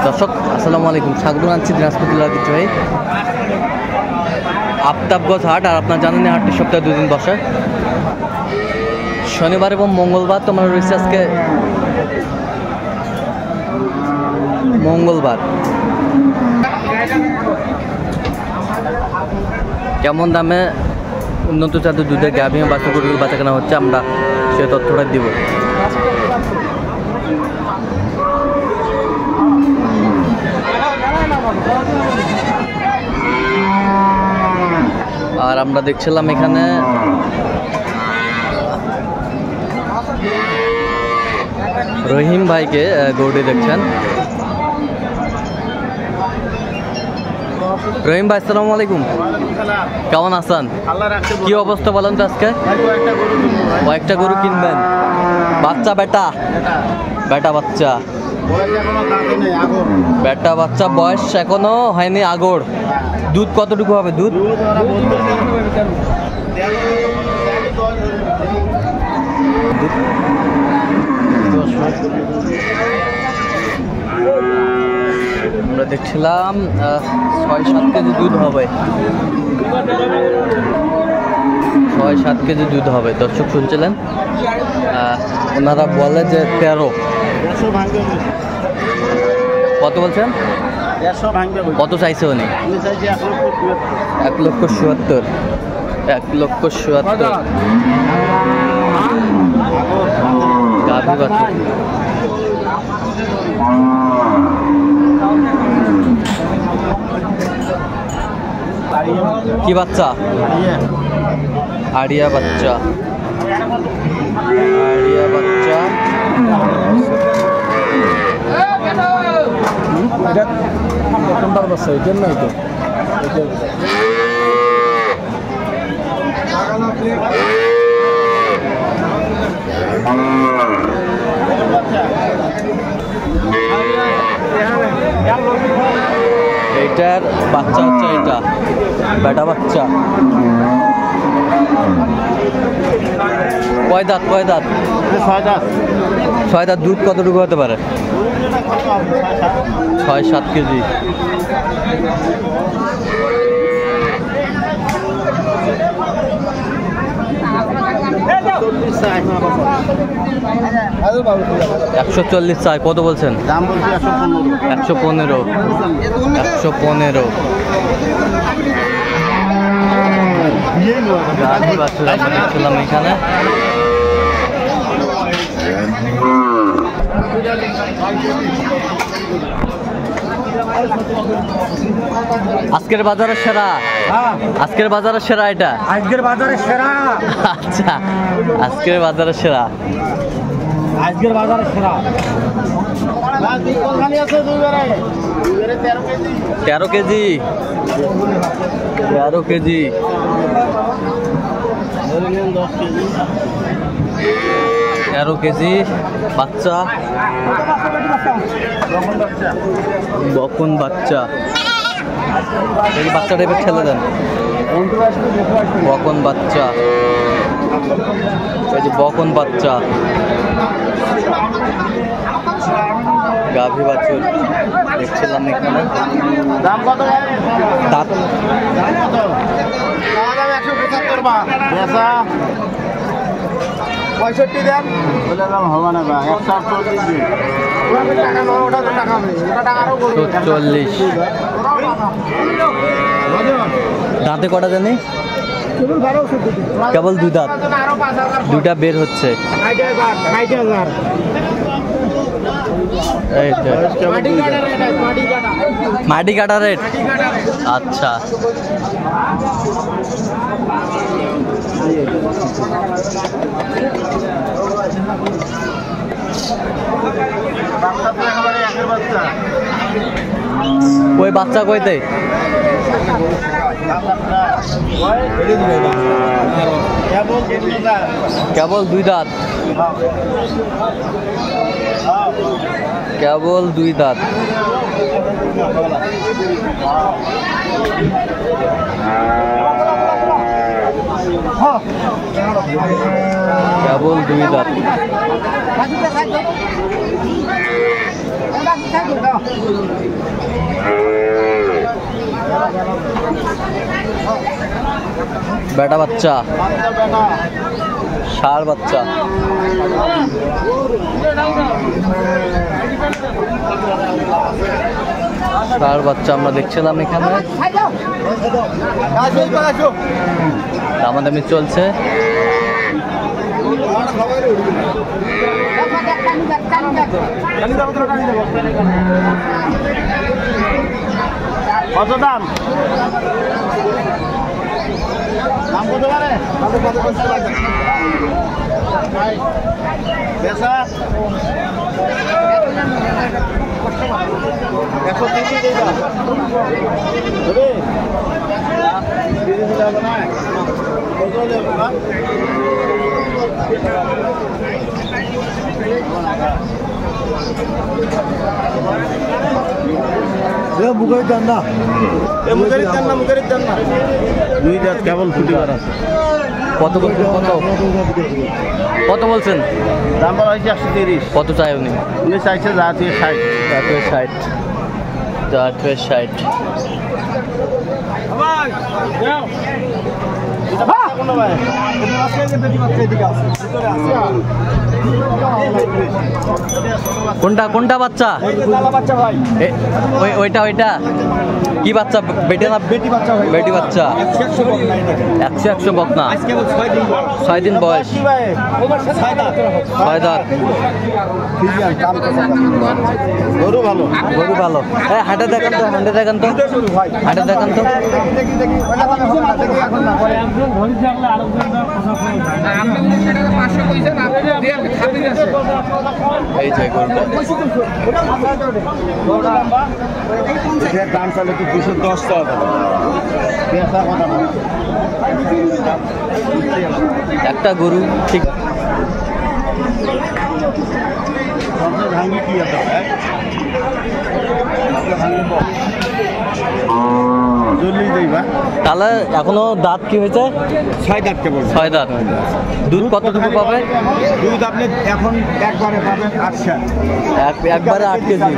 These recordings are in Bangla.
দর্শক আসসালামু আলাইকুম, স্বাগত জানাচ্ছি দিনাজপুর জেলার ঐতিহ্যবাহী আফতাবগঞ্জ হাট। আর আপনারা জানেন এই হাটটি সপ্তাহে 2 দিন বসে, শনিবার এবং মঙ্গলবার। তোমরা রয়েছে আজকে মঙ্গলবার। কেমন দামে উন্নত জাতের দুধের গাভী বাচ্চা গরুগুলো বাচ্চা কেনা হচ্ছে, আমরা সে তথ্যটা দিব। আর আমরা দেখছিলাম এখানে রহিম ভাইকে গরুটি দেখছেন। রহিম ভাই আসসালামু আলাইকুম, কেমন আছেন? কি অবস্থা বলেন তো আজকে? কয়েকটা গরু কিনবেন? বাচ্চা বেটা বেটা বাচ্চা বেটা বাচ্চা, বয়স এখনো হয়নি, আগর। দুধ কতটুকু হবে? দুধ আমরা দেখছিলাম 6-7 কেজি দুধ হবে, 6-7 কেজি দুধ হবে। দর্শক শুনছিলেন, ওনারা বলে যে 13। কত বলছেন? কত চাইছে উনি? 1,70,000। 1,70,000 গাভী বাচ্চা। কি বাচ্চা? আড়িয়া বাচ্চা, আড়িয়া বাচ্চা। এইটার বাচ্চা হচ্ছে, এটা বেটা বাচ্চা। কয় দাঁত? কয় দাঁত? 6 দাঁত। 6 দাঁত। দুধ কতটুকু হতে পারে? 6-7 কেজি। $140 চাই। কত বলছেন? 115। 115 দেখছিলাম এখানে। আজকের বাজারের সেরা, আজকের বাজারের সেরা এটা, আজকের বাজারের সেরা। আচ্ছা, আজকের বাজারের সেরা, আজকের বাজারের সেরা। 13 কেজি। 13 কেজি। 13 কেজি বাচ্চা, বকন বাচ্চা। এই বাচ্চা টাইপের ছেলে দেন, বকন বাচ্চা। এই যে বকন বাচ্চা, গাভী বাছুর দেখছিলাম এখানে। দাম কত? দাঁত 65 দেন। বলে দাম হবে না ভাই, 40। দাঁতে কটা জানি? কেবল 2 দাঁত, 2টা বের হচ্ছে। মাটি কাটা রেট। আচ্ছা, ওই বাচ্চা কইতে কেবল 2 দাঁত, কেবল 2 দাঁত। কেবল 2 দাঁত। বেটা বাচ্চা, ষাঁড় বাচ্চা। ষাঁড় বাচ্চা আমরা দেখছিলাম এখানে, দামাদামি চলছে। কত দাম? দাম কত পারে? বেচা 130 টাকা। ধরে 30 টাকা না, কত দেবো না? মুখের দেন না, মুখের দেন না, মুখের দেন না। দুই দাঁত কেবল ফুটিবার আছে। কত কত বলছেন? দাম বলা হয়েছে 130। কত চাই উনি? উনি চাইছে জাতীয় 60। জাতীয় 60, জাতীয় 60। কোনটা কোনটা বাচ্চা? ওইটা ওইটা কি বাচ্চা? বেটে না বেটি বাচ্চা? বেটি বাচ্চা। 100 বকনা, 6 দিন বয়স, 6 দাঁত। গরু ভালো, গরু ভালো। হাটে দেখান তো, হাটে দেখান তো, হাটে দেখান তো। এই যে গরুটা দাম চালে তো 210 টাকা। একটা গরু ঠিক ভাঙি কি আছে? তাহলে এখনো দাঁত কি হয়েছে? 6 দাঁত কেবল। 6 দাঁত। দুধ কতটুকু পাবে? দুধ আপনি এখন একবারে পাবেন 8 একবারে 8 কেজি,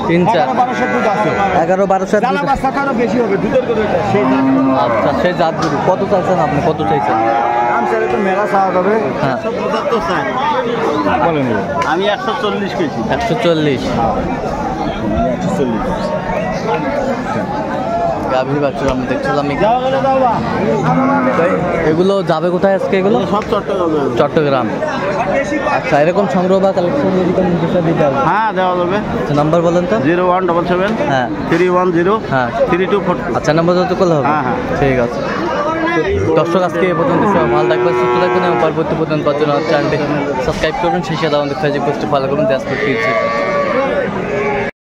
3-4 দুধ আছে। 11-12 জ্বালা বাচ্চাটা আরো বেশি হবে দুধের গরু এটা, সেই দাম। আচ্ছা, সেই জাত গরু। কত চাইছেন আপনি? কত চাইছেন? দাম চাইলে তো মেলা চাওয়া যাবে। হ্যাঁ, 175 চাই। বলেন আমি 140 কেজি। 140। 140 গাভীর বাচ্চা আমি দেখছিলাম। যাওয়া গেলে দাও বা। এগুলো যাবে কোথায় আজকে? এগুলো সব চট্টগ্রামে। চট্টগ্রাম। আচ্ছা, এরকম সংগ্রহ বা কালেকশন যদি কোনো বিষয় দিতে হবে? হ্যাঁ, দেওয়া যাবে। আচ্ছা, নাম্বার বলেন তো। 0177 হ্যাঁ 310 হ্যাঁ 3242। আচ্ছা, নাম্বার যত করলে হবে। হ্যাঁ, হ্যাঁ। ঠিক আছে। দর্শক, আজকে এ পর্যন্ত সবাই ভালো থাকবেন, সুস্থ থাকবেন এবং পরবর্তী পর্যন্ত চ্যানেলটি সাবস্ক্রাইব করবেন। সেই সাথে আমাদের ফেসবুক পেজটি ফলো করুন। দেশ